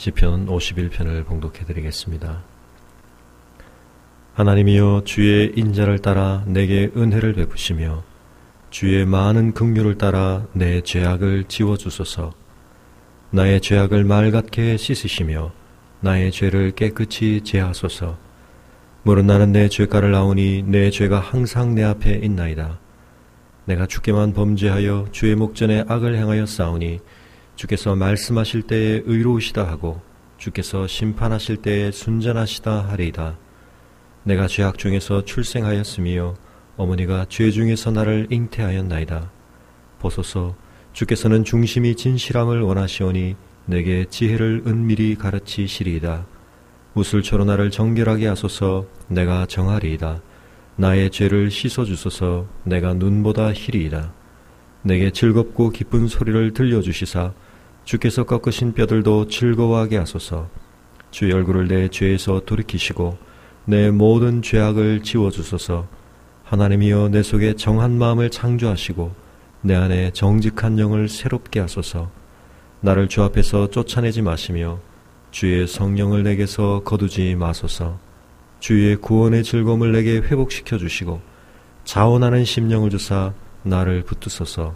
시편 51편을 봉독해 드리겠습니다. 하나님이여, 주의 인자를 따라 내게 은혜를 베푸시며 주의 많은 긍휼을 따라 내 죄악을 지워주소서. 나의 죄악을 맑게 씻으시며 나의 죄를 깨끗이 제하소서. 물은 나는 내 죄가를 아오니 내 죄가 항상 내 앞에 있나이다. 내가 주께만 범죄하여 주의 목전에 악을 행하여 싸우니 주께서 말씀하실 때에 의로우시다 하고 주께서 심판하실 때에 순전하시다 하리이다. 내가 죄악 중에서 출생하였으며 어머니가 죄 중에서 나를 잉태하였나이다. 보소서, 주께서는 중심이 진실함을 원하시오니 내게 지혜를 은밀히 가르치시리이다. 우슬초로 나를 정결하게 하소서. 내가 정하리이다. 나의 죄를 씻어주소서. 내가 눈보다 희리이다. 내게 즐겁고 기쁜 소리를 들려주시사 주께서 꺾으신 뼈들도 즐거워하게 하소서. 주의 얼굴을 내 죄에서 돌이키시고 내 모든 죄악을 지워주소서. 하나님이여, 내 속에 정한 마음을 창조하시고 내 안에 정직한 영을 새롭게 하소서. 나를 주 앞에서 쫓아내지 마시며 주의 성령을 내게서 거두지 마소서. 주의 구원의 즐거움을 내게 회복시켜 주시고 자원하는 심령을 주사 나를 붙드소서.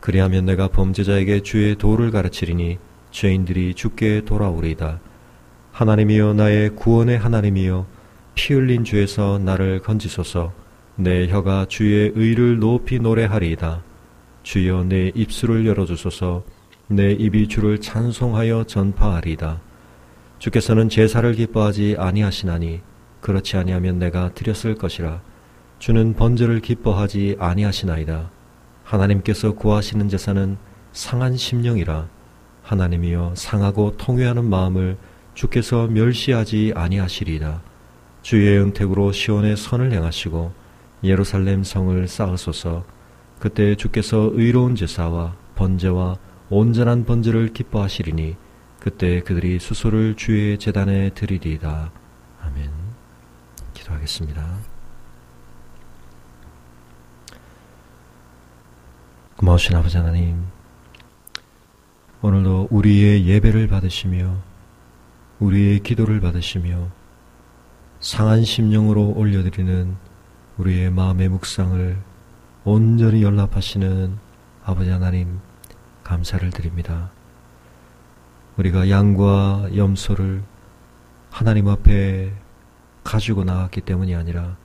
그리하면 내가 범죄자에게 주의 도를 가르치리니 죄인들이 주께 돌아오리이다. 하나님이여, 나의 구원의 하나님이여, 피 흘린 죄에서 나를 건지소서. 내 혀가 주의 의를 높이 노래하리이다. 주여, 내 입술을 열어주소서. 내 입이 주를 찬송하여 전파하리이다. 주께서는 제사를 기뻐하지 아니하시나니 그렇지 아니하면 내가 드렸을 것이라. 주는 번제를 기뻐하지 아니하시나이다. 하나님께서 구하시는 제사는 상한 심령이라. 하나님이여, 상하고 통회하는 마음을 주께서 멸시하지 아니하시리이다. 주의 은택으로 시온의 선을 행하시고 예루살렘 성을 쌓으소서. 그때 주께서 의로운 제사와 번제와 온전한 번제를 기뻐하시리니 그때 그들이 수소를 주의 제단에 드리리이다. 아멘. 기도하겠습니다. 고마우신 아버지 하나님, 오늘도 우리의 예배를 받으시며 우리의 기도를 받으시며 상한 심령으로 올려드리는 우리의 마음의 묵상을 온전히 연락하시는 아버지 하나님, 감사를 드립니다. 우리가 양과 염소를 하나님 앞에 가지고 나왔기 때문이 아니라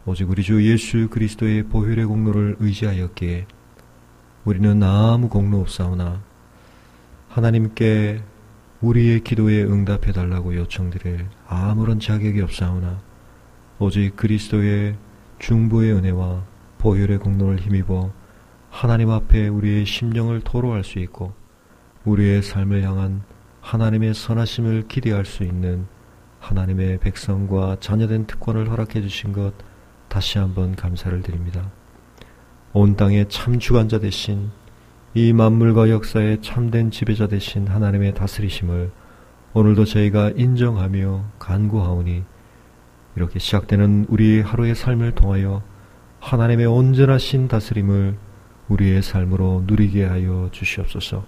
오직 우리 주 예수 그리스도의 보혈의 공로를 의지하였기에 우리는 아무 공로 없사오나 하나님께 우리의 기도에 응답해달라고 요청드릴 아무런 자격이 없사오나 오직 그리스도의 중보의 은혜와 보혈의 공로를 힘입어 하나님 앞에 우리의 심령을 토로할 수 있고 우리의 삶을 향한 하나님의 선하심을 기대할 수 있는 하나님의 백성과 자녀된 특권을 허락해 주신 것 다시 한번 감사를 드립니다. 온 땅의 참 주관자 되신 이 만물과 역사의 참된 지배자 되신 하나님의 다스리심을 오늘도 저희가 인정하며 간구하오니 이렇게 시작되는 우리의 하루의 삶을 통하여 하나님의 온전하신 다스림을 우리의 삶으로 누리게 하여 주시옵소서.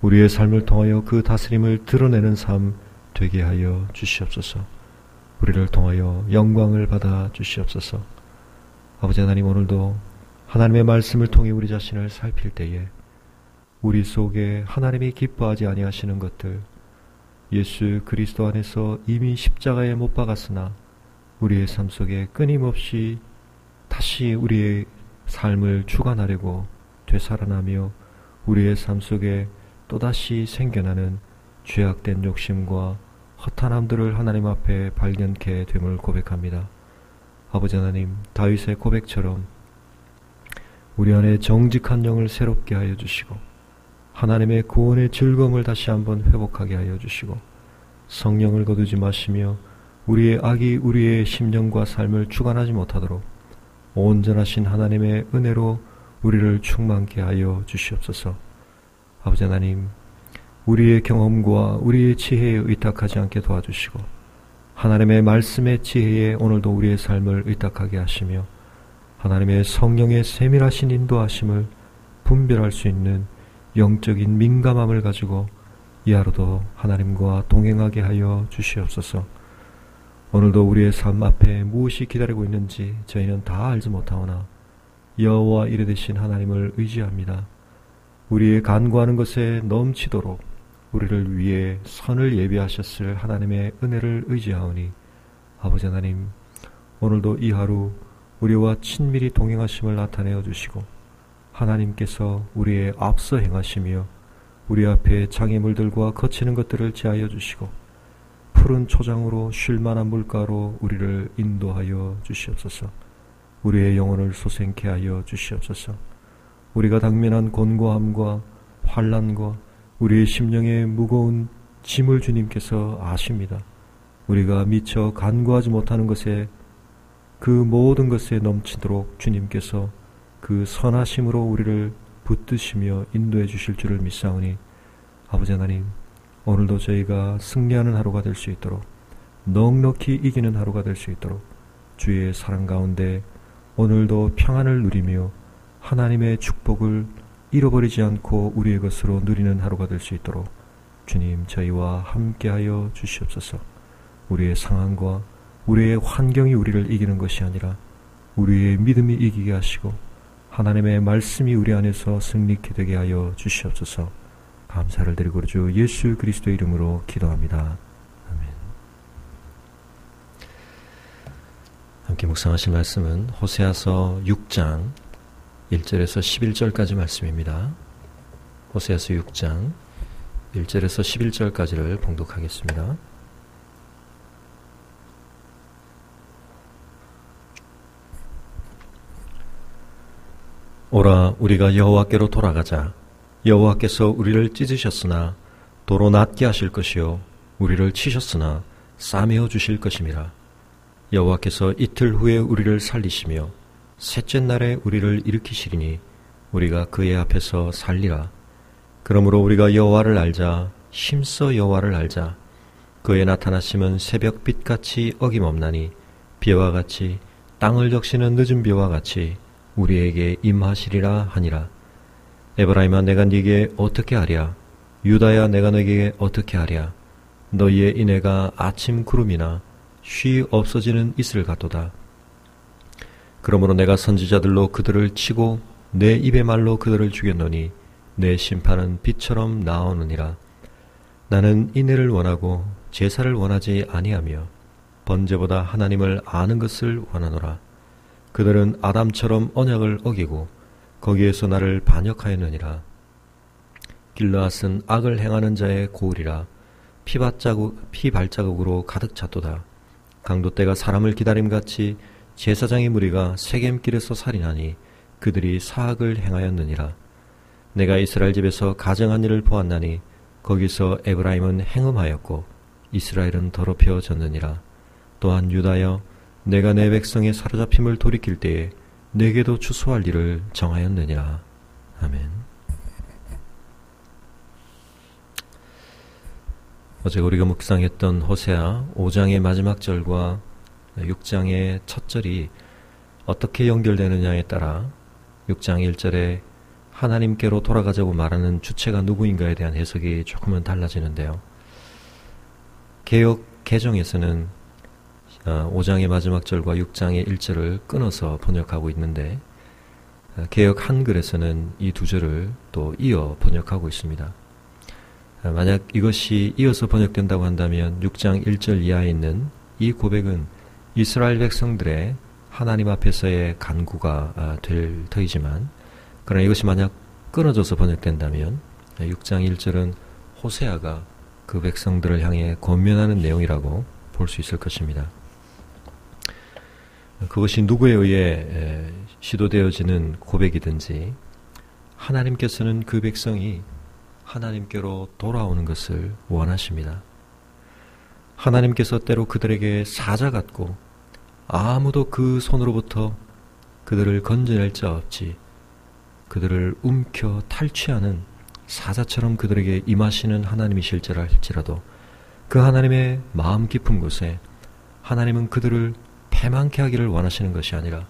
우리의 삶을 통하여 그 다스림을 드러내는 삶 되게 하여 주시옵소서. 우리를 통하여 영광을 받아 주시옵소서. 아버지 하나님, 오늘도 하나님의 말씀을 통해 우리 자신을 살필 때에 우리 속에 하나님이 기뻐하지 아니하시는 것들, 예수 그리스도 안에서 이미 십자가에 못 박았으나 우리의 삶 속에 끊임없이 다시 우리의 삶을 주관하려고 되살아나며 우리의 삶 속에 또다시 생겨나는 죄악된 욕심과 허탄함들을 하나님 앞에 발견케 됨을 고백합니다. 아버지 하나님, 다윗의 고백처럼 우리 안에 정직한 영을 새롭게 하여 주시고 하나님의 구원의 즐거움을 다시 한번 회복하게 하여 주시고 성령을 거두지 마시며 우리의 악이 우리의 심령과 삶을 주관하지 못하도록 온전하신 하나님의 은혜로 우리를 충만케 하여 주시옵소서. 아버지 하나님, 우리의 경험과 우리의 지혜에 의탁하지 않게 도와주시고 하나님의 말씀의 지혜에 오늘도 우리의 삶을 의탁하게 하시며 하나님의 성령의 세밀하신 인도하심을 분별할 수 있는 영적인 민감함을 가지고 이 하루도 하나님과 동행하게 하여 주시옵소서. 오늘도 우리의 삶 앞에 무엇이 기다리고 있는지 저희는 다 알지 못하오나 여호와 이레 되신 하나님을 의지합니다. 우리의 간구하는 것에 넘치도록 우리를 위해 선을 예비하셨을 하나님의 은혜를 의지하오니 아버지 하나님, 오늘도 이 하루 우리와 친밀히 동행하심을 나타내어 주시고 하나님께서 우리의 앞서 행하시며 우리 앞에 장애물들과 거치는 것들을 제하여 주시고 푸른 초장으로 쉴만한 물가로 우리를 인도하여 주시옵소서. 우리의 영혼을 소생케 하여 주시옵소서. 우리가 당면한 곤고함과 환난과 우리의 심령에 무거운 짐을 주님께서 아십니다. 우리가 미처 간구하지 못하는 것에 그 모든 것에 넘치도록 주님께서 그 선하심으로 우리를 붙드시며 인도해 주실 줄을 믿사오니 아버지 하나님, 오늘도 저희가 승리하는 하루가 될 수 있도록 넉넉히 이기는 하루가 될 수 있도록 주의 사랑 가운데 오늘도 평안을 누리며 하나님의 축복을 잃어버리지 않고 우리의 것으로 누리는 하루가 될 수 있도록 주님 저희와 함께하여 주시옵소서. 우리의 상황과 우리의 환경이 우리를 이기는 것이 아니라 우리의 믿음이 이기게 하시고 하나님의 말씀이 우리 안에서 승리케 되게 하여 주시옵소서. 감사를 드리고 주 예수 그리스도의 이름으로 기도합니다. 아멘. 함께 묵상하실 말씀은 호세아서 6장 1절에서 11절까지 말씀입니다. 호세아서 6장 1절에서 11절까지를 봉독하겠습니다. 오라, 우리가 여호와께로 돌아가자. 여호와께서 우리를 찢으셨으나 도로 낫게 하실 것이요 우리를 치셨으나 싸매어 주실 것임이라. 여호와께서 이틀 후에 우리를 살리시며 셋째 날에 우리를 일으키시리니 우리가 그의 앞에서 살리라. 그러므로 우리가 여호와를 알자. 힘써 여호와를 알자. 그의 나타나심은 새벽 빛같이 어김없나니 비와 같이 땅을 적시는 늦은 비와 같이 우리에게 임하시리라 하니라. 에브라임아, 내가 네게 어떻게 하랴? 유다야, 내가 너에게 어떻게 하랴? 너희의 인애가 아침 구름이나 쉬 없어지는 이슬 같도다. 그러므로 내가 선지자들로 그들을 치고 내 입의 말로 그들을 죽였노니 내 심판은 빛처럼 나오느니라. 나는 인애를 원하고 제사를 원하지 아니하며 번제보다 하나님을 아는 것을 원하노라. 그들은 아담처럼 언약을 어기고 거기에서 나를 반역하였느니라. 길르앗은 악을 행하는 자의 고을이라. 피발자국으로 가득 찼도다. 강도떼가 사람을 기다림같이 제사장의 무리가 세겜길에서 살인하니 그들이 사악을 행하였느니라. 내가 이스라엘 집에서 가정한 일을 보았나니 거기서 에브라임은 행음하였고 이스라엘은 더럽혀졌느니라. 또한 유다여, 내가 내 백성의 사로잡힘을 돌이킬 때에 내게도 추수할 일을 정하였느니라. 아멘. 어제 우리가 묵상했던 호세아 5장의 마지막 절과 6장의 첫 절이 어떻게 연결되느냐에 따라 6장 1절에 하나님께로 돌아가자고 말하는 주체가 누구인가에 대한 해석이 조금은 달라지는데요. 개역 개정에서는 5장의 마지막 절과 6장의 1절을 끊어서 번역하고 있는데 개역 한글에서는 이 두 절을 또 이어 번역하고 있습니다. 만약 이것이 이어서 번역된다고 한다면 6장 1절 이하에 있는 이 고백은 이스라엘 백성들의 하나님 앞에서의 간구가 될 터이지만, 그러나 이것이 만약 끊어져서 번역된다면 6장 1절은 호세아가 그 백성들을 향해 권면하는 내용이라고 볼 수 있을 것입니다. 그것이 누구에 의해 시도되어지는 고백이든지 하나님께서는 그 백성이 하나님께로 돌아오는 것을 원하십니다. 하나님께서 때로 그들에게 사자 같고 아무도 그 손으로부터 그들을 건져낼 자 없이 그들을 움켜 탈취하는 사자처럼 그들에게 임하시는 하나님이실지라 할지라도 그 하나님의 마음 깊은 곳에 하나님은 그들을 패망케 하기를 원하시는 것이 아니라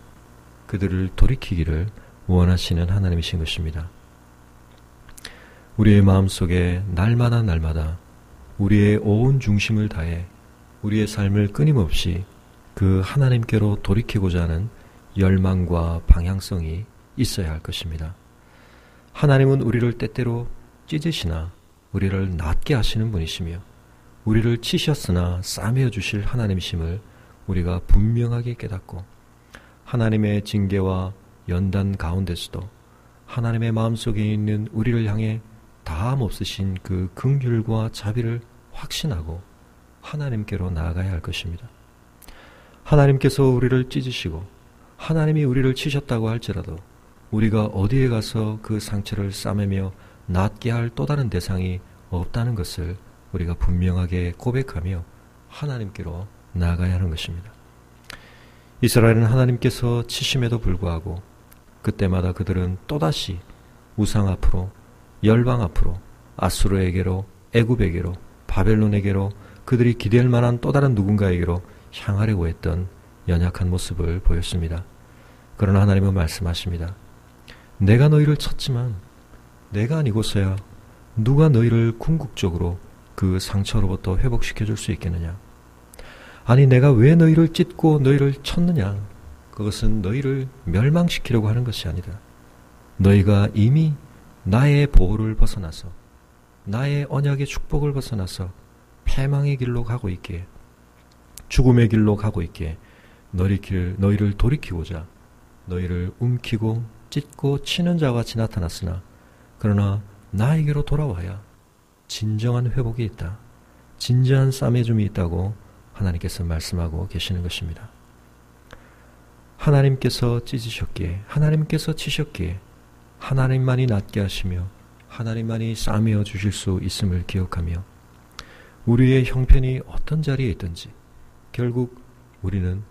그들을 돌이키기를 원하시는 하나님이신 것입니다. 우리의 마음속에 날마다 날마다 우리의 온 중심을 다해 우리의 삶을 끊임없이 그 하나님께로 돌이키고자 하는 열망과 방향성이 있어야 할 것입니다. 하나님은 우리를 때때로 찢으시나 우리를 낫게 하시는 분이시며 우리를 치셨으나 싸매어 주실 하나님이심을 우리가 분명하게 깨닫고 하나님의 징계와 연단 가운데서도 하나님의 마음속에 있는 우리를 향해 다함 없으신 그 긍휼과 자비를 확신하고 하나님께로 나아가야 할 것입니다. 하나님께서 우리를 찢으시고 하나님이 우리를 치셨다고 할지라도 우리가 어디에 가서 그 상처를 싸매며 낫게 할 또 다른 대상이 없다는 것을 우리가 분명하게 고백하며 하나님께로 나아가야 하는 것입니다. 이스라엘은 하나님께서 치심에도 불구하고 그때마다 그들은 또다시 우상 앞으로, 열방 앞으로, 아수르에게로, 애굽에게로, 바벨론에게로, 그들이 기댈 만한 또 다른 누군가에게로 향하려고 했던 연약한 모습을 보였습니다. 그러나 하나님은 말씀하십니다. 내가 너희를 쳤지만 내가 아니고서야 누가 너희를 궁극적으로 그 상처로부터 회복시켜 줄 수 있겠느냐. 아니 내가 왜 너희를 찢고 너희를 쳤느냐. 그것은 너희를 멸망시키려고 하는 것이 아니다. 너희가 이미 나의 보호를 벗어나서 나의 언약의 축복을 벗어나서 패망의 길로 가고 있기에 죽음의 길로 가고 있기에 너희를 돌이키고자 너희를 움키고 찢고 치는 자와 같이 나타났으나 그러나 나에게로 돌아와야 진정한 회복이 있다. 진정한 싸매줌이 있다고 하나님께서 말씀하고 계시는 것입니다. 하나님께서 찢으셨기에 하나님께서 치셨기에 하나님만이 낫게 하시며 하나님만이 싸매어 주실 수 있음을 기억하며 우리의 형편이 어떤 자리에 있든지 결국 우리는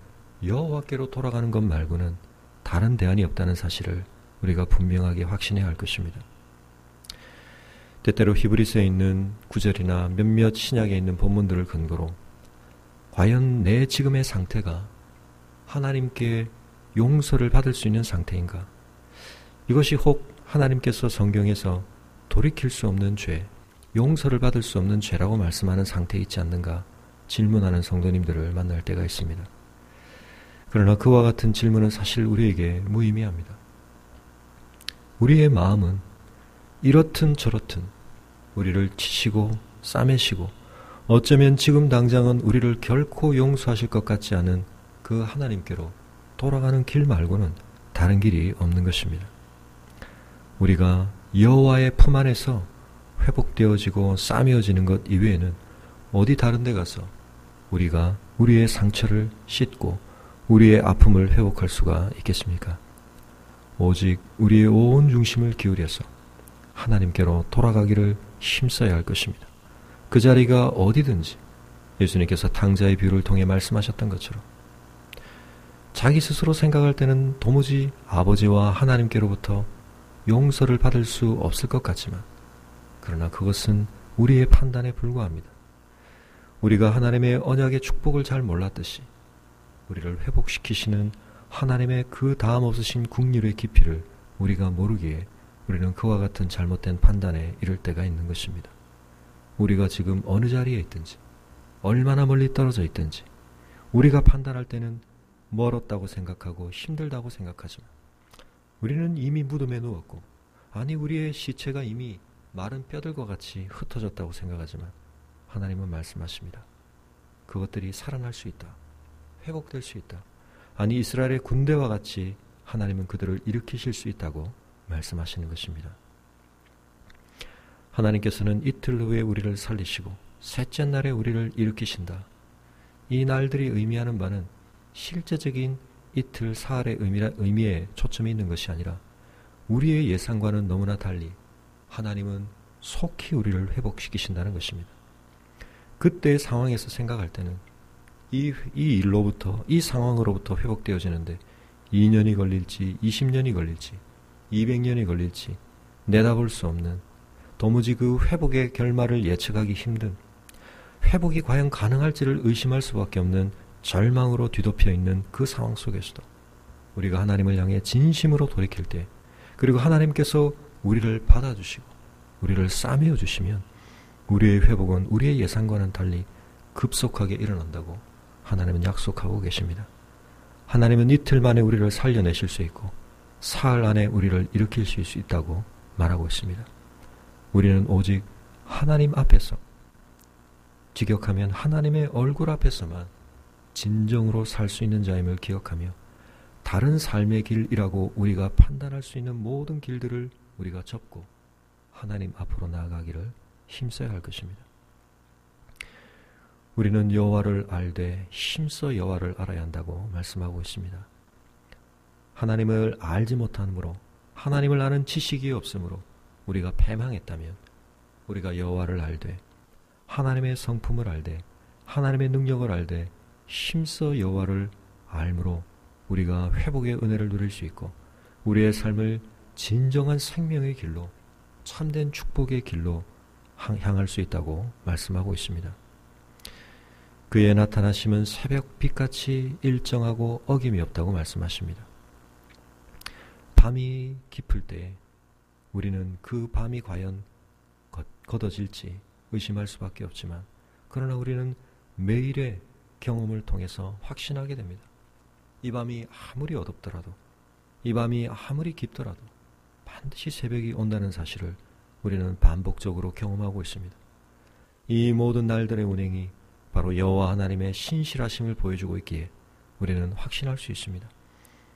여호와께로 돌아가는 것 말고는 다른 대안이 없다는 사실을 우리가 분명하게 확신해야 할 것입니다. 때때로 히브리서에 있는 구절이나 몇몇 신약에 있는 본문들을 근거로 과연 내 지금의 상태가 하나님께 용서를 받을 수 있는 상태인가? 이것이 혹 하나님께서 성경에서 돌이킬 수 없는 죄, 용서를 받을 수 없는 죄라고 말씀하는 상태에 있지 않는가 질문하는 성도님들을 만날 때가 있습니다. 그러나 그와 같은 질문은 사실 우리에게 무의미합니다. 우리의 마음은 이렇든 저렇든 우리를 치시고 싸매시고 어쩌면 지금 당장은 우리를 결코 용서하실 것 같지 않은 그 하나님께로 돌아가는 길 말고는 다른 길이 없는 것입니다. 우리가 여호와의 품 안에서 회복되어지고 싸매어지는 것 이외에는 어디 다른 데 가서 우리가 우리의 상처를 씻고 우리의 아픔을 회복할 수가 있겠습니까? 오직 우리의 온 중심을 기울여서 하나님께로 돌아가기를 힘써야 할 것입니다. 그 자리가 어디든지 예수님께서 탕자의 비유를 통해 말씀하셨던 것처럼 자기 스스로 생각할 때는 도무지 아버지와 하나님께로부터 용서를 받을 수 없을 것 같지만 그러나 그것은 우리의 판단에 불과합니다. 우리가 하나님의 언약의 축복을 잘 몰랐듯이 우리를 회복시키시는 하나님의 그 다음 없으신 긍휼의 깊이를 우리가 모르기에 우리는 그와 같은 잘못된 판단에 이를 때가 있는 것입니다. 우리가 지금 어느 자리에 있든지 얼마나 멀리 떨어져 있든지 우리가 판단할 때는 멀었다고 생각하고 힘들다고 생각하지만 우리는 이미 무덤에 누웠고 아니 우리의 시체가 이미 마른 뼈들과 같이 흩어졌다고 생각하지만 하나님은 말씀하십니다. 그것들이 살아날 수 있다. 회복될 수 있다. 아니 이스라엘의 군대와 같이 하나님은 그들을 일으키실 수 있다고 말씀하시는 것입니다. 하나님께서는 이틀 후에 우리를 살리시고 셋째 날에 우리를 일으키신다. 이 날들이 의미하는 바는 실제적인 이틀 사흘의 의미에 초점이 있는 것이 아니라 우리의 예상과는 너무나 달리 하나님은 속히 우리를 회복시키신다는 것입니다. 그때의 상황에서 생각할 때는 이 일로부터 이 상황으로부터 회복되어지는데 2년이 걸릴지 20년이 걸릴지 200년이 걸릴지 내다볼 수 없는 도무지 그 회복의 결말을 예측하기 힘든 회복이 과연 가능할지를 의심할 수밖에 없는 절망으로 뒤덮여 있는 그 상황 속에서도 우리가 하나님을 향해 진심으로 돌이킬 때 그리고 하나님께서 우리를 받아주시고 우리를 싸매어 주시면 우리의 회복은 우리의 예상과는 달리 급속하게 일어난다고 하나님은 약속하고 계십니다. 하나님은 이틀 만에 우리를 살려내실 수 있고 사흘 안에 우리를 일으킬 수 있다고 말하고 있습니다. 우리는 오직 하나님 앞에서, 직역하면 하나님의 얼굴 앞에서만 진정으로 살 수 있는 자임을 기억하며 다른 삶의 길이라고 우리가 판단할 수 있는 모든 길들을 우리가 접고 하나님 앞으로 나아가기를 힘써야 할 것입니다. 우리는 여호와를 알되 힘써 여호와를 알아야 한다고 말씀하고 있습니다. 하나님을 알지 못함으로, 하나님을 아는 지식이 없으므로 우리가 패망했다면 우리가 여호와를 알되 하나님의 성품을 알되 하나님의 능력을 알되 힘써 여호와를 알므로 우리가 회복의 은혜를 누릴 수 있고 우리의 삶을 진정한 생명의 길로, 참된 축복의 길로 향할 수 있다고 말씀하고 있습니다. 그의 나타나심은 새벽 빛같이 일정하고 어김이 없다고 말씀하십니다. 밤이 깊을 때 우리는 그 밤이 과연 걷어질지 의심할 수밖에 없지만, 그러나 우리는 매일의 경험을 통해서 확신하게 됩니다. 이 밤이 아무리 어둡더라도, 이 밤이 아무리 깊더라도 반드시 새벽이 온다는 사실을 우리는 반복적으로 경험하고 있습니다. 이 모든 날들의 운행이 바로 여호와 하나님의 신실하심을 보여주고 있기에 우리는 확신할 수 있습니다.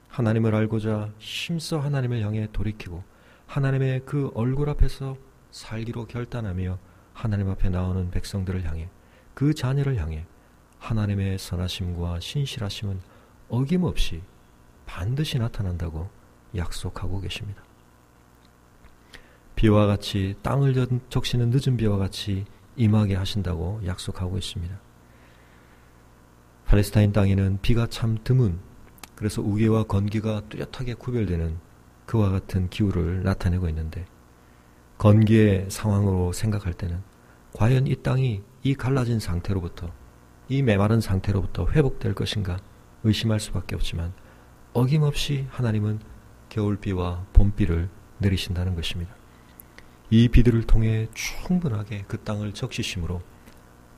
하나님을 알고자 힘써 하나님을 향해 돌이키고 하나님의 그 얼굴 앞에서 살기로 결단하며 하나님 앞에 나오는 백성들을 향해, 그 자녀를 향해 하나님의 선하심과 신실하심은 어김없이 반드시 나타난다고 약속하고 계십니다. 비와 같이, 땅을 적시는 늦은 비와 같이 임하게 하신다고 약속하고 있습니다. 팔레스타인 땅에는 비가 참 드문, 그래서 우기와 건기가 뚜렷하게 구별되는 그와 같은 기후를 나타내고 있는데, 건기의 상황으로 생각할 때는 과연 이 땅이 이 갈라진 상태로부터, 이 메마른 상태로부터 회복될 것인가 의심할 수밖에 없지만 어김없이 하나님은 겨울비와 봄비를 내리신다는 것입니다. 이 비들을 통해 충분하게 그 땅을 적시심으로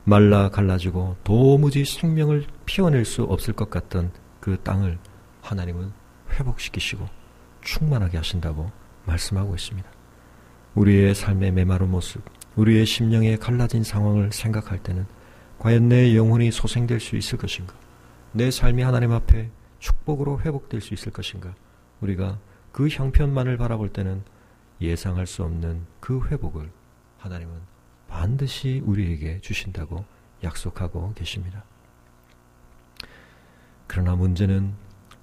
말라 갈라지고 도무지 생명을 피워낼 수 없을 것 같던 그 땅을 하나님은 회복시키시고 충만하게 하신다고 말씀하고 있습니다. 우리의 삶의 메마른 모습, 우리의 심령의 갈라진 상황을 생각할 때는 과연 내 영혼이 소생될 수 있을 것인가? 내 삶이 하나님 앞에 축복으로 회복될 수 있을 것인가? 우리가 그 형편만을 바라볼 때는 예상할 수 없는 그 회복을 하나님은 반드시 우리에게 주신다고 약속하고 계십니다. 그러나 문제는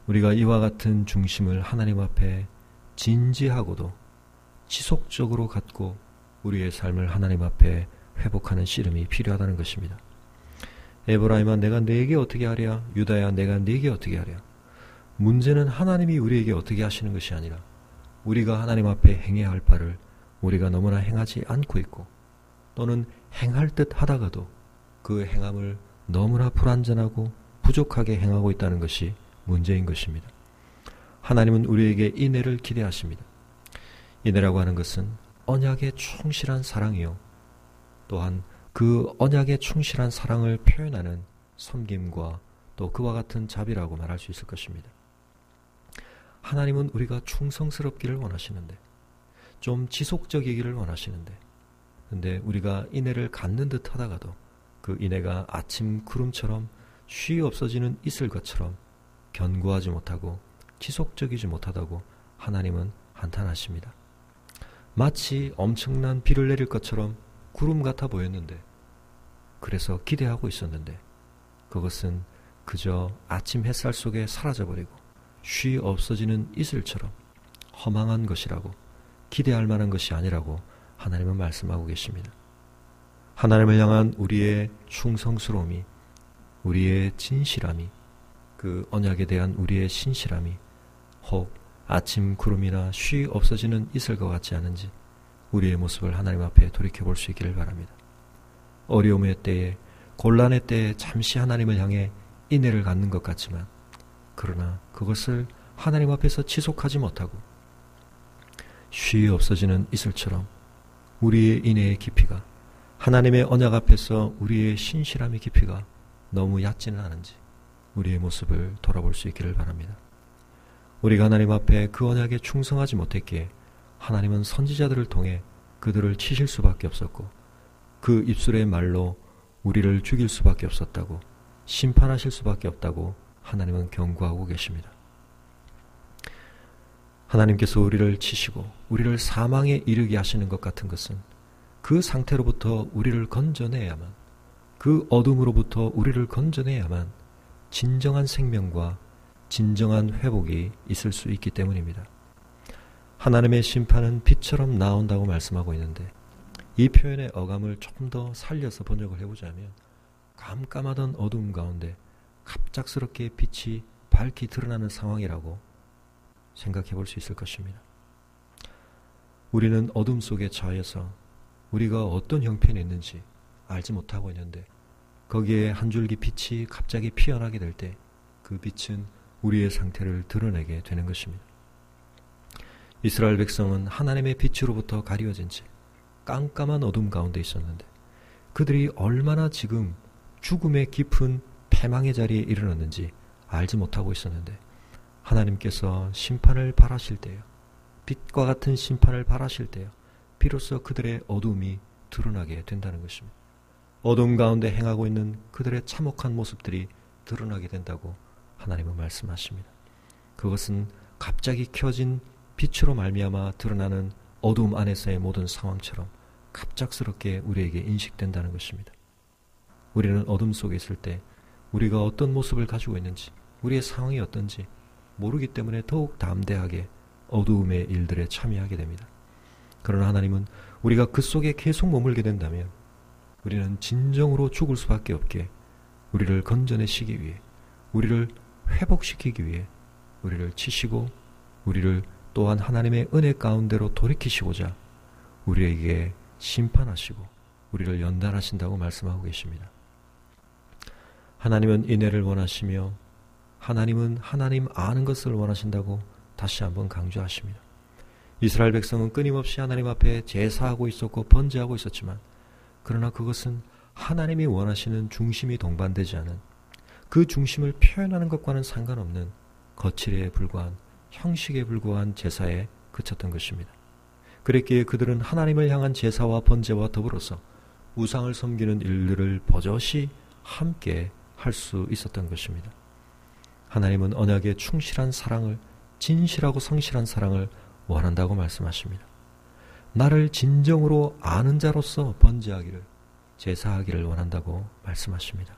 우리가 이와 같은 중심을 하나님 앞에 진지하고도 지속적으로 갖고 우리의 삶을 하나님 앞에 회복하는 씨름이 필요하다는 것입니다. 에브라임아, 내가 네게 어떻게 하랴? 유다야, 내가 네게 어떻게 하랴? 문제는 하나님이 우리에게 어떻게 하시는 것이 아니라 우리가 하나님 앞에 행해야 할 바를 우리가 너무나 행하지 않고 있고, 또는 행할 듯 하다가도 그 행함을 너무나 불완전하고 부족하게 행하고 있다는 것이 문제인 것입니다. 하나님은 우리에게 인애를 기대하십니다. 인애라고 하는 것은 언약에 충실한 사랑이요, 또한 그 언약에 충실한 사랑을 표현하는 섬김과 또 그와 같은 자비라고 말할 수 있을 것입니다. 하나님은 우리가 충성스럽기를 원하시는데, 좀 지속적이기를 원하시는데, 근데 우리가 인애를 갖는 듯 하다가도 그 인애가 아침 구름처럼 쉬 없어지는 이슬 것처럼 견고하지 못하고 지속적이지 못하다고 하나님은 한탄하십니다. 마치 엄청난 비를 내릴 것처럼 구름 같아 보였는데, 그래서 기대하고 있었는데 그것은 그저 아침 햇살 속에 사라져버리고 쉬 없어지는 이슬처럼 허망한 것이라고, 기대할 만한 것이 아니라고 하나님은 말씀하고 계십니다. 하나님을 향한 우리의 충성스러움이, 우리의 진실함이, 그 언약에 대한 우리의 신실함이 혹 아침 구름이나 쉬 없어지는 이슬과 같지 않은지 우리의 모습을 하나님 앞에 돌이켜볼 수 있기를 바랍니다. 어려움의 때에, 곤란의 때에 잠시 하나님을 향해 인애를 갖는 것 같지만, 그러나 그것을 하나님 앞에서 지속하지 못하고 쉬 없어지는 이슬처럼 우리의 인애의 깊이가, 하나님의 언약 앞에서 우리의 신실함의 깊이가 너무 얕지는 않은지 우리의 모습을 돌아볼 수 있기를 바랍니다. 우리가 하나님 앞에 그 언약에 충성하지 못했기에 하나님은 선지자들을 통해 그들을 치실 수밖에 없었고 그 입술의 말로 우리를 죽일 수밖에 없었다고, 심판하실 수밖에 없다고 하나님은 경고하고 계십니다. 하나님께서 우리를 치시고 우리를 사망에 이르게 하시는 것 같은 것은 그 상태로부터 우리를 건져내야만, 그 어둠으로부터 우리를 건져내야만 진정한 생명과 진정한 회복이 있을 수 있기 때문입니다. 하나님의 심판은 빛처럼 나온다고 말씀하고 있는데, 이 표현의 어감을 조금 더 살려서 번역을 해보자면 깜깜하던 어둠 가운데 갑작스럽게 빛이 밝게 드러나는 상황이라고 생각해 볼 수 있을 것입니다. 우리는 어둠 속에 처해서 우리가 어떤 형편이 있는지 알지 못하고 있는데, 거기에 한 줄기 빛이 갑자기 피어나게 될 때 그 빛은 우리의 상태를 드러내게 되는 것입니다. 이스라엘 백성은 하나님의 빛으로부터 가리워진 채 깜깜한 어둠 가운데 있었는데, 그들이 얼마나 지금 죽음의 깊은 패망의 자리에 이르렀는지 알지 못하고 있었는데, 하나님께서 심판을 발하실 때요, 빛과 같은 심판을 발하실 때요, 비로소 그들의 어둠이 드러나게 된다는 것입니다. 어둠 가운데 행하고 있는 그들의 참혹한 모습들이 드러나게 된다고 하나님은 말씀하십니다. 그것은 갑자기 켜진 빛으로 말미암아 드러나는 어둠 안에서의 모든 상황처럼 갑작스럽게 우리에게 인식된다는 것입니다. 우리는 어둠 속에 있을 때 우리가 어떤 모습을 가지고 있는지, 우리의 상황이 어떤지 모르기 때문에 더욱 담대하게 어두움의 일들에 참여하게 됩니다. 그러나 하나님은 우리가 그 속에 계속 머물게 된다면 우리는 진정으로 죽을 수밖에 없게 우리를 건져내시기 위해, 우리를 회복시키기 위해 우리를 치시고 우리를 또한 하나님의 은혜 가운데로 돌이키시고자 우리에게 심판하시고 우리를 연단하신다고 말씀하고 계십니다. 하나님은 인애를 원하시며 하나님은 하나님 아는 것을 원하신다고 다시 한번 강조하십니다. 이스라엘 백성은 끊임없이 하나님 앞에 제사하고 있었고 번제하고 있었지만, 그러나 그것은 하나님이 원하시는 중심이 동반되지 않은, 그 중심을 표현하는 것과는 상관없는 거칠에 불과한, 형식에 불과한 제사에 그쳤던 것입니다. 그랬기에 그들은 하나님을 향한 제사와 번제와 더불어서 우상을 섬기는 일들을 버젓이 함께 할 수 있었던 것입니다. 하나님은 언약에 충실한 사랑을, 진실하고 성실한 사랑을 원한다고 말씀하십니다. 나를 진정으로 아는 자로서 번제하기를, 제사하기를 원한다고 말씀하십니다.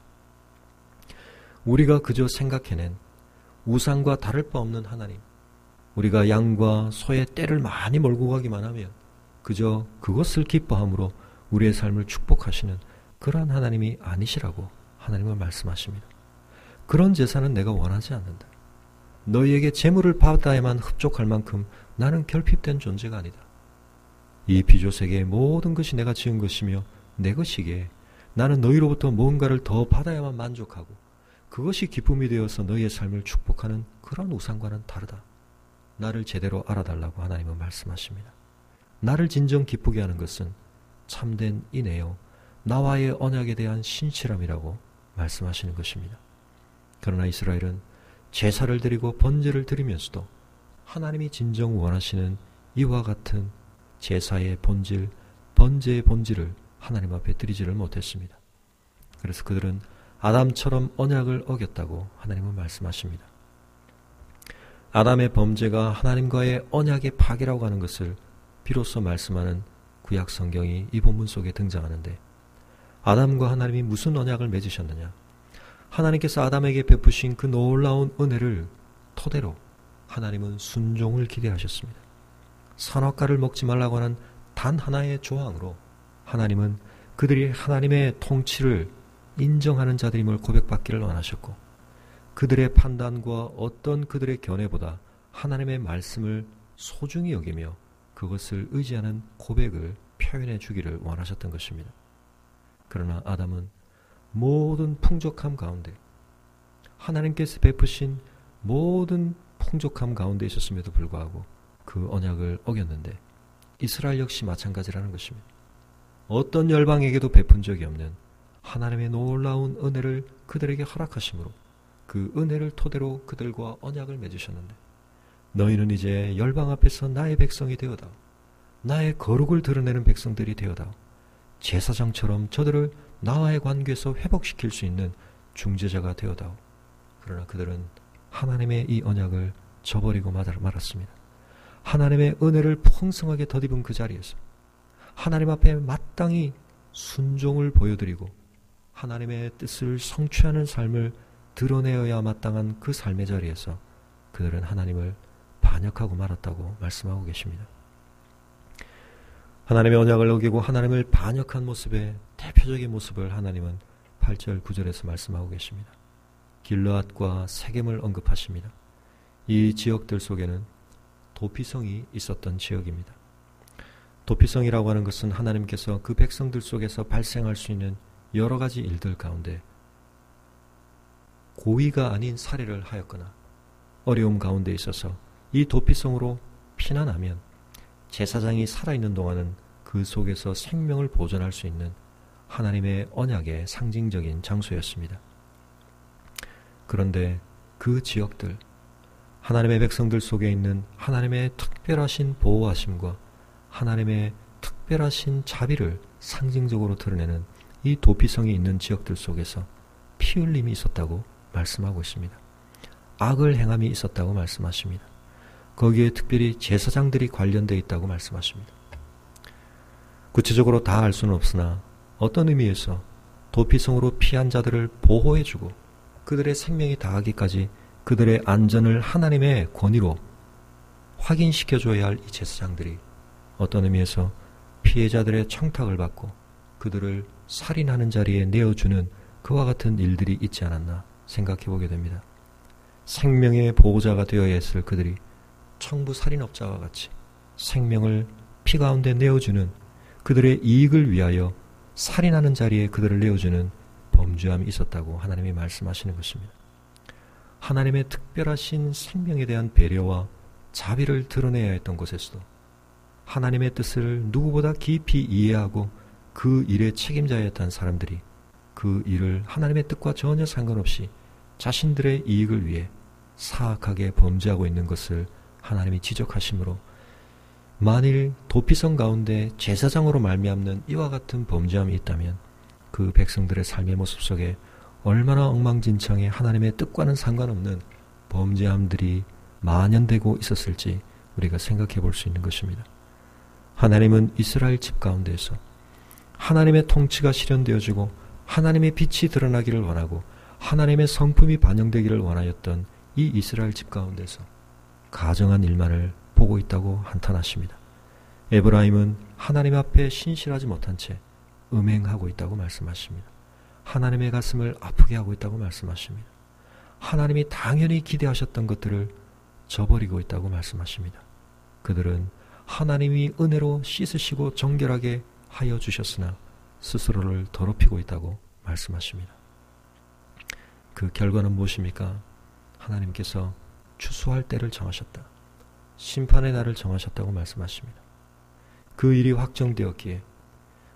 우리가 그저 생각해낸 우상과 다를 바 없는 하나님, 우리가 양과 소의 떼를 많이 몰고 가기만 하면 그저 그것을 기뻐함으로 우리의 삶을 축복하시는 그러한 하나님이 아니시라고 하나님은 말씀하십니다. 그런 제사는 내가 원하지 않는다. 너희에게 재물을 받아야만 흡족할 만큼 나는 결핍된 존재가 아니다. 이 비조세계의 모든 것이 내가 지은 것이며 내 것이기에 나는 너희로부터 뭔가를 더 받아야만 만족하고 그것이 기쁨이 되어서 너희의 삶을 축복하는 그런 우상과는 다르다. 나를 제대로 알아달라고 하나님은 말씀하십니다. 나를 진정 기쁘게 하는 것은 참된 인애요, 나와의 언약에 대한 신실함이라고 말씀하시는 것입니다. 그러나 이스라엘은 제사를 드리고 번제를 드리면서도 하나님이 진정 원하시는 이와 같은 제사의 본질, 번제의 본질을 하나님 앞에 드리지를 못했습니다. 그래서 그들은 아담처럼 언약을 어겼다고 하나님은 말씀하십니다. 아담의 범죄가 하나님과의 언약의 파괴라고 하는 것을 비로소 말씀하는 구약 성경이 이 본문 속에 등장하는데, 아담과 하나님이 무슨 언약을 맺으셨느냐? 하나님께서 아담에게 베푸신 그 놀라운 은혜를 토대로 하나님은 순종을 기대하셨습니다. 선악과를 먹지 말라고 하는 단 하나의 조항으로 하나님은 그들이 하나님의 통치를 인정하는 자들임을 고백받기를 원하셨고, 그들의 판단과 어떤 그들의 견해보다 하나님의 말씀을 소중히 여기며 그것을 의지하는 고백을 표현해 주기를 원하셨던 것입니다. 그러나 아담은 모든 풍족함 가운데, 하나님께서 베푸신 모든 풍족함 가운데 있었음에도 불구하고 그 언약을 어겼는데, 이스라엘 역시 마찬가지라는 것입니다. 어떤 열방에게도 베푼 적이 없는 하나님의 놀라운 은혜를 그들에게 허락하심으로 그 은혜를 토대로 그들과 언약을 맺으셨는데, 너희는 이제 열방 앞에서 나의 백성이 되어다오, 나의 거룩을 드러내는 백성들이 되어다오, 제사장처럼 저들을 나와의 관계에서 회복시킬 수 있는 중재자가 되어다오. 그러나 그들은 하나님의 이 언약을 저버리고 말았습니다. 하나님의 은혜를 풍성하게 덧입은 그 자리에서 하나님 앞에 마땅히 순종을 보여드리고 하나님의 뜻을 성취하는 삶을 드러내어야 마땅한 그 삶의 자리에서 그들은 하나님을 반역하고 말았다고 말씀하고 계십니다. 하나님의 언약을 어기고 하나님을 반역한 모습의 대표적인 모습을 하나님은 8절 9절에서 말씀하고 계십니다. 길르앗과 세겜을 언급하십니다. 이 지역들 속에는 도피성이 있었던 지역입니다. 도피성이라고 하는 것은 하나님께서 그 백성들 속에서 발생할 수 있는 여러 가지 일들 가운데 고의가 아닌 살해를 하였거나 어려움 가운데 있어서 이 도피성으로 피난하면 제사장이 살아있는 동안은 그 속에서 생명을 보존할 수 있는 하나님의 언약의 상징적인 장소였습니다. 그런데 그 지역들, 하나님의 백성들 속에 있는 하나님의 특별하신 보호하심과 하나님의 특별하신 자비를 상징적으로 드러내는 이 도피성이 있는 지역들 속에서 피 흘림이 있었다고 말씀하고 있습니다. 악을 행함이 있었다고 말씀하십니다. 거기에 특별히 제사장들이 관련되어 있다고 말씀하십니다. 구체적으로 다 알 수는 없으나 어떤 의미에서 도피성으로 피한 자들을 보호해주고 그들의 생명이 다하기까지 그들의 안전을 하나님의 권위로 확인시켜줘야 할 이 제사장들이 어떤 의미에서 피해자들의 청탁을 받고 그들을 살인하는 자리에 내어주는 그와 같은 일들이 있지 않았나 생각해 보게 됩니다. 생명의 보호자가 되어야 했을 그들이 청부 살인업자와 같이 생명을 피 가운데 내어주는 그들의 이익을 위하여 살인하는 자리에 그들을 내어주는 범죄함이 있었다고 하나님이 말씀하시는 것입니다. 하나님의 특별하신 생명에 대한 배려와 자비를 드러내야 했던 곳에서도 하나님의 뜻을 누구보다 깊이 이해하고 그 일의 책임자였던 사람들이 그 일을 하나님의 뜻과 전혀 상관없이 자신들의 이익을 위해 사악하게 범죄하고 있는 것을 하나님이 지적하시므로 만일 도피성 가운데 제사장으로 말미암는 이와 같은 범죄함이 있다면 그 백성들의 삶의 모습 속에 얼마나 엉망진창의 하나님의 뜻과는 상관없는 범죄함들이 만연되고 있었을지 우리가 생각해 볼 수 있는 것입니다. 하나님은 이스라엘 집 가운데에서 하나님의 통치가 실현되어지고 하나님의 빛이 드러나기를 원하고 하나님의 성품이 반영되기를 원하였던 이 이스라엘 집 가운데서 가정한 일만을 보고 있다고 한탄하십니다. 에브라임은 하나님 앞에 신실하지 못한 채 음행하고 있다고 말씀하십니다. 하나님의 가슴을 아프게 하고 있다고 말씀하십니다. 하나님이 당연히 기대하셨던 것들을 저버리고 있다고 말씀하십니다. 그들은 하나님이 은혜로 씻으시고 정결하게 하여 주셨으나 스스로를 더럽히고 있다고 말씀하십니다. 그 결과는 무엇입니까? 하나님께서 추수할 때를 정하셨다. 심판의 날을 정하셨다고 말씀하십니다. 그 일이 확정되었기에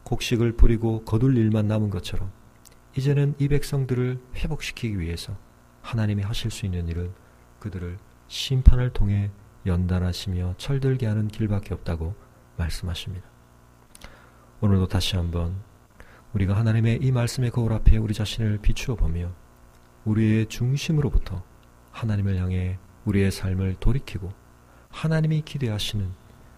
곡식을 뿌리고 거둘 일만 남은 것처럼 이제는 이 백성들을 회복시키기 위해서 하나님이 하실 수 있는 일은 그들을 심판을 통해 연단하시며 철들게 하는 길밖에 없다고 말씀하십니다. 오늘도 다시 한번 우리가 하나님의 이 말씀의 거울 앞에 우리 자신을 비추어 보며 우리의 중심으로부터 하나님을 향해 우리의 삶을 돌이키고 하나님이 기대하시는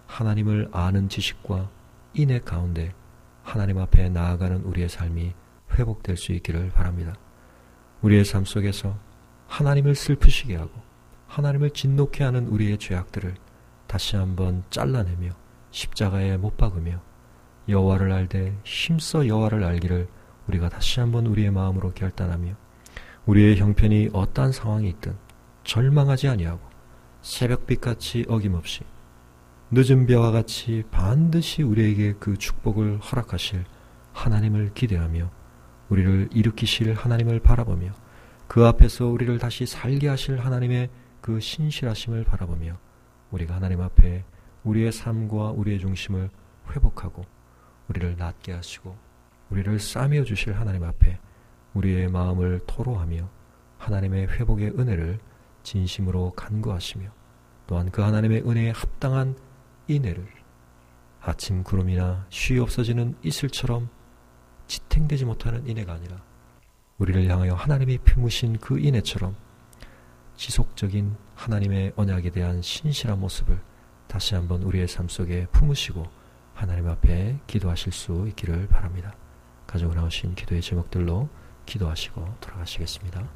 하나님을 아는 지식과 인애 가운데 하나님 앞에 나아가는 우리의 삶이 회복될 수 있기를 바랍니다. 우리의 삶 속에서 하나님을 슬프시게 하고 하나님을 진노케 하는 우리의 죄악들을 다시 한번 잘라내며 십자가에 못 박으며 여호와를 알되 힘써 여호와를 알기를 우리가 다시 한번 우리의 마음으로 결단하며 우리의 형편이 어떠한 상황이 있든 절망하지 아니하고 새벽빛같이 어김없이 늦은 벼와 같이 반드시 우리에게 그 축복을 허락하실 하나님을 기대하며 우리를 일으키실 하나님을 바라보며 그 앞에서 우리를 다시 살게 하실 하나님의 그 신실하심을 바라보며 우리가 하나님 앞에 우리의 삶과 우리의 중심을 회복하고 우리를 낫게 하시고 우리를 싸매어 주실 하나님 앞에 우리의 마음을 토로하며 하나님의 회복의 은혜를 진심으로 간구하시며 또한 그 하나님의 은혜에 합당한 인애를 아침 구름이나 쉬 없어지는 이슬처럼 지탱되지 못하는 인애가 아니라 우리를 향하여 하나님이 품으신 그 인애처럼 지속적인 하나님의 언약에 대한 신실한 모습을 다시 한번 우리의 삶 속에 품으시고 하나님 앞에 기도하실 수 있기를 바랍니다. 가지고 나오신 기도의 제목들로 기도하시고 돌아가시겠습니다.